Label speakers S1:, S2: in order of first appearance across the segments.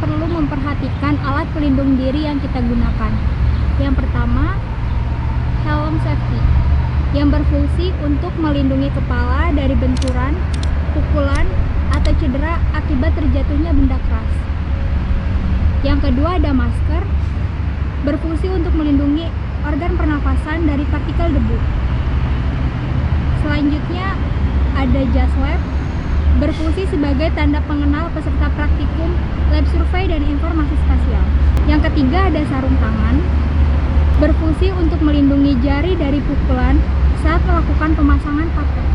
S1: perlu memperhatikan alat pelindung diri yang kita gunakan. Yang pertama, helm safety, yang berfungsi untuk melindungi kepala dari benturan, pukulan, atau cedera akibat terjatuhnya benda keras. Yang kedua ada masker, berfungsi untuk melindungi organ pernafasan dari partikel debu. Selanjutnya ada jas lab, berfungsi sebagai tanda pengenal peserta praktikum lab survei dan informasi spasial. Yang ketiga ada sarung tangan, berfungsi untuk melindungi jari dari pukulan saat melakukan pemasangan patok.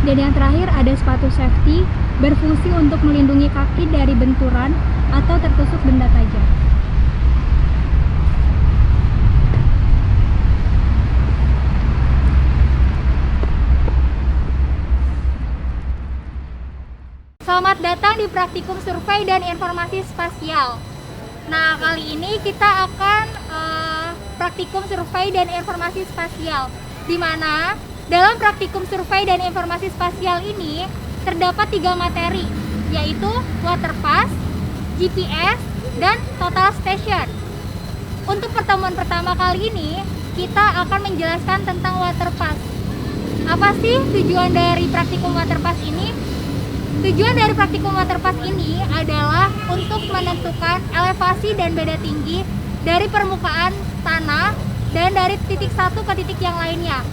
S1: Dan yang terakhir ada sepatu safety, berfungsi untuk melindungi kaki dari benturan atau tertusuk benda tajam. Selamat datang di praktikum survei dan informasi spasial. Nah, kali ini kita akan praktikum survei dan informasi spasial, di mana dalam praktikum survei dan informasi spasial ini terdapat 3 materi, yaitu water pass, GPS, dan total station. Untuk pertemuan pertama kali ini, kita akan menjelaskan tentang water pass. Apa sih tujuan dari praktikum water pass ini? Tujuan dari praktikum water pass ini adalah untuk menentukan elevasi dan beda tinggi dari permukaan tanah dan dari titik satu ke titik yang lainnya.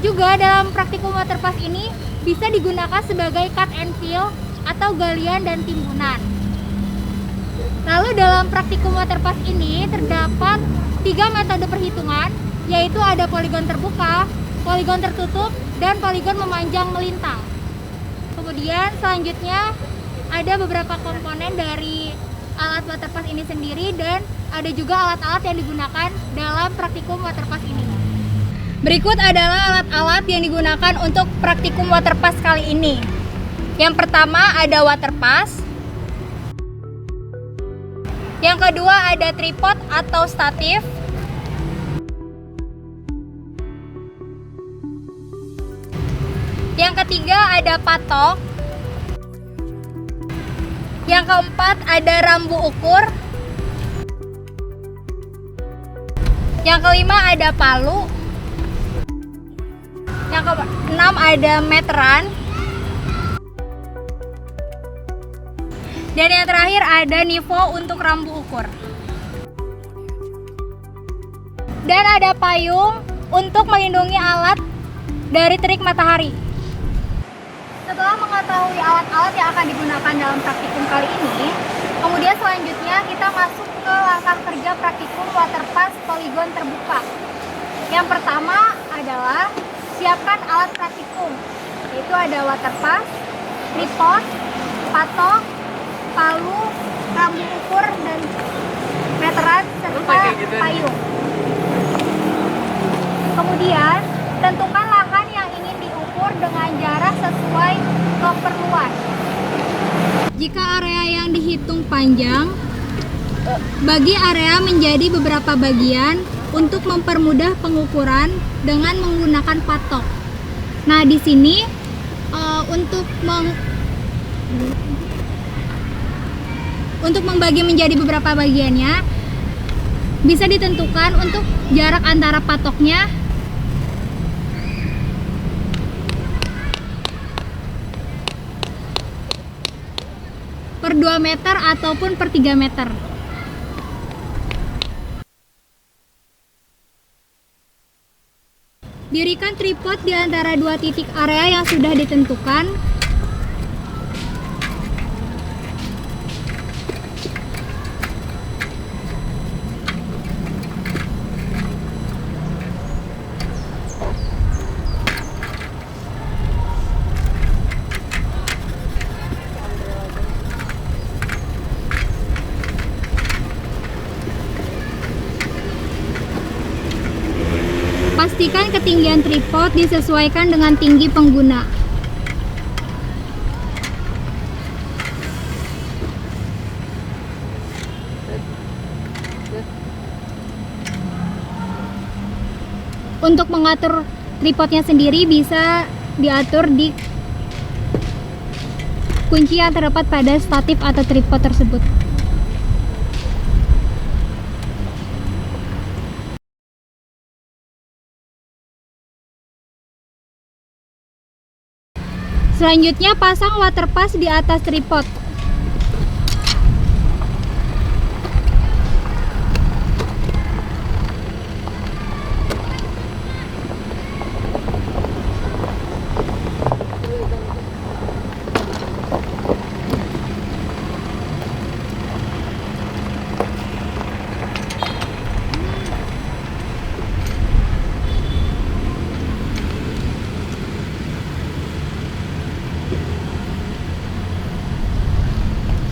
S1: Juga dalam praktikum water pass ini bisa digunakan sebagai cut and fill atau galian dan timbunan. Lalu dalam praktikum water pass ini terdapat 3 metode perhitungan, yaitu ada poligon terbuka, poligon tertutup, dan poligon memanjang melintang. Kemudian selanjutnya ada beberapa komponen dari alat water pass ini sendiri, dan ada juga alat-alat yang digunakan dalam praktikum water pass ini. Berikut adalah alat-alat yang digunakan untuk praktikum water pass kali ini. Yang pertama ada water pass. Yang kedua ada tripod atau statif. Yang ketiga ada patok. Yang keempat ada rambu ukur. Yang kelima ada palu. Yang keenam ada meteran. Dan yang terakhir ada nivo untuk rambu ukur. Dan ada payung untuk melindungi alat dari terik matahari. Setelah mengetahui alat-alat yang akan digunakan dalam praktikum kali ini, kemudian selanjutnya kita masuk ke langkah kerja praktikum water pass poligon terbuka. Yang pertama adalah siapkan alat praktikum, yaitu ada water pass, tripod, patok, palu, rambu ukur, dan meteran serta payung. Kemudian tentukan lahan yang ingin diukur dengan jarak sesuai keperluan. Jika area yang dihitung panjang, bagi area menjadi beberapa bagian untuk mempermudah pengukuran dengan menggunakan patok. Nah, di sini untuk membagi menjadi beberapa bagiannya bisa ditentukan untuk jarak antara patoknya per 2 meter ataupun per 3 meter. Dirikan tripod di antara 2 titik area yang sudah ditentukan. Pastikan ketinggian tripod disesuaikan dengan tinggi pengguna. Untuk mengatur Tripodnya sendiri bisa diatur di kunci yang terdapat pada statif atau tripod tersebut. Selanjutnya, pasang water pass di atas tripod.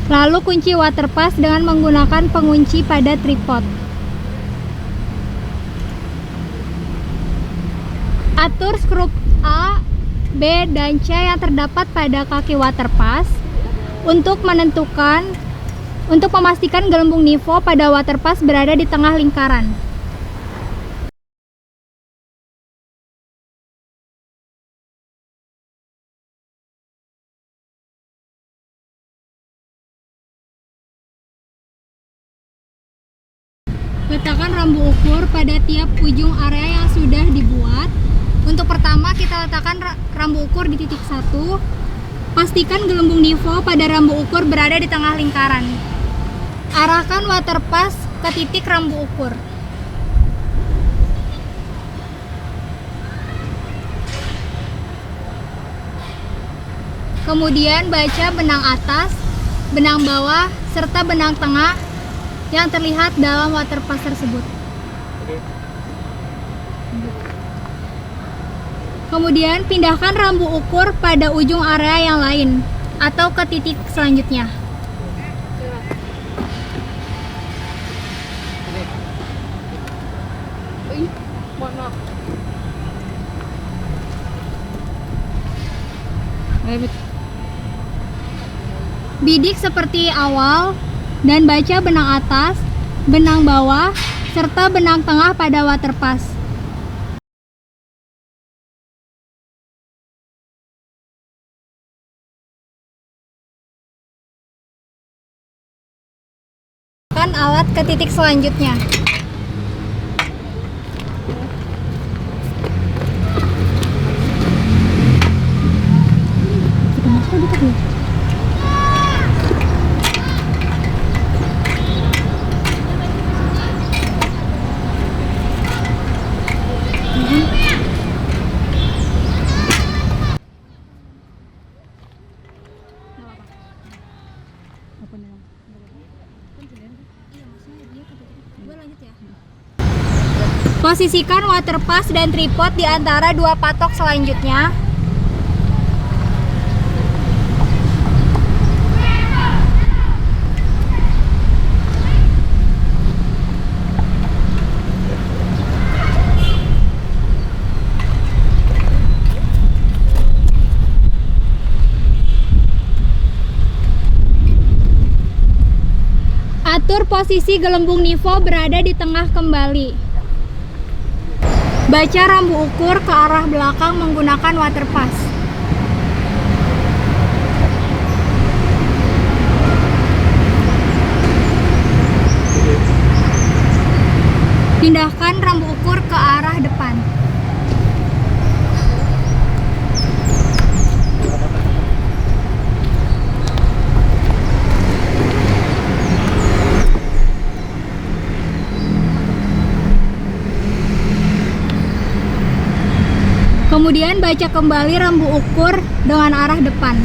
S1: Lalu kunci water pass dengan menggunakan pengunci pada tripod. Atur skrup A, B, dan C yang terdapat pada kaki water pass untuk memastikan gelembung nivå pada water pass berada di tengah lingkaran. Letakkan rambu ukur pada tiap ujung area yang sudah dibuat. Untuk pertama, kita letakkan rambu ukur di titik 1. Pastikan gelembung nivå pada rambu ukur berada di tengah lingkaran. Arahkan water pass ke titik rambu ukur. Kemudian baca benang atas, benang bawah, serta benang tengah yang terlihat dalam water pass tersebut. Kemudian pindahkan rambu ukur pada ujung area yang lain atau ke titik selanjutnya. Bidik seperti awal dan baca benang atas, benang bawah, serta benang tengah pada water pass. Kan alat ke titik selanjutnya. Posisikan water pass dan tripod di antara dua patok selanjutnya. Atur posisi gelembung nivå berada di tengah kembali. Baca rambu ukur ke arah belakang menggunakan water pass. Pindahkan rambu ukur ke arah depan. Kemudian baca kembali rambu ukur dengan arah depan.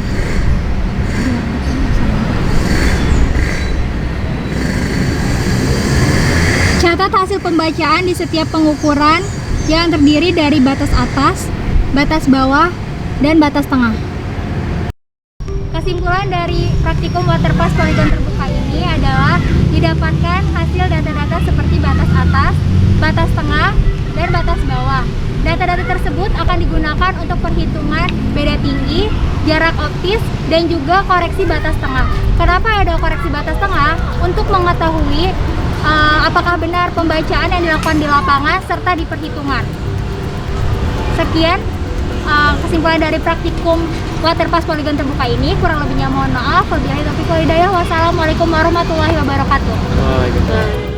S1: Catat hasil pembacaan di setiap pengukuran yang terdiri dari batas atas, batas bawah, dan batas tengah. Kesimpulan dari praktikum water pass poligon terbuka ini adalah didapatkan hasil data-data seperti batas atas, batas tengah, dan batas bawah. Data-data tersebut akan digunakan untuk perhitungan beda tinggi, jarak optis, dan juga koreksi batas tengah. Kenapa ada koreksi batas tengah? Untuk mengetahui apakah benar pembacaan yang dilakukan di lapangan serta di perhitungan. Sekian kesimpulan dari praktikum Waterpass Poligon terbuka ini. Kurang lebihnya mohon maaf. Wabillahi taufiq wal hidayah. Wassalamualaikum warahmatullahi wabarakatuh.
S2: Waalaikumsalam.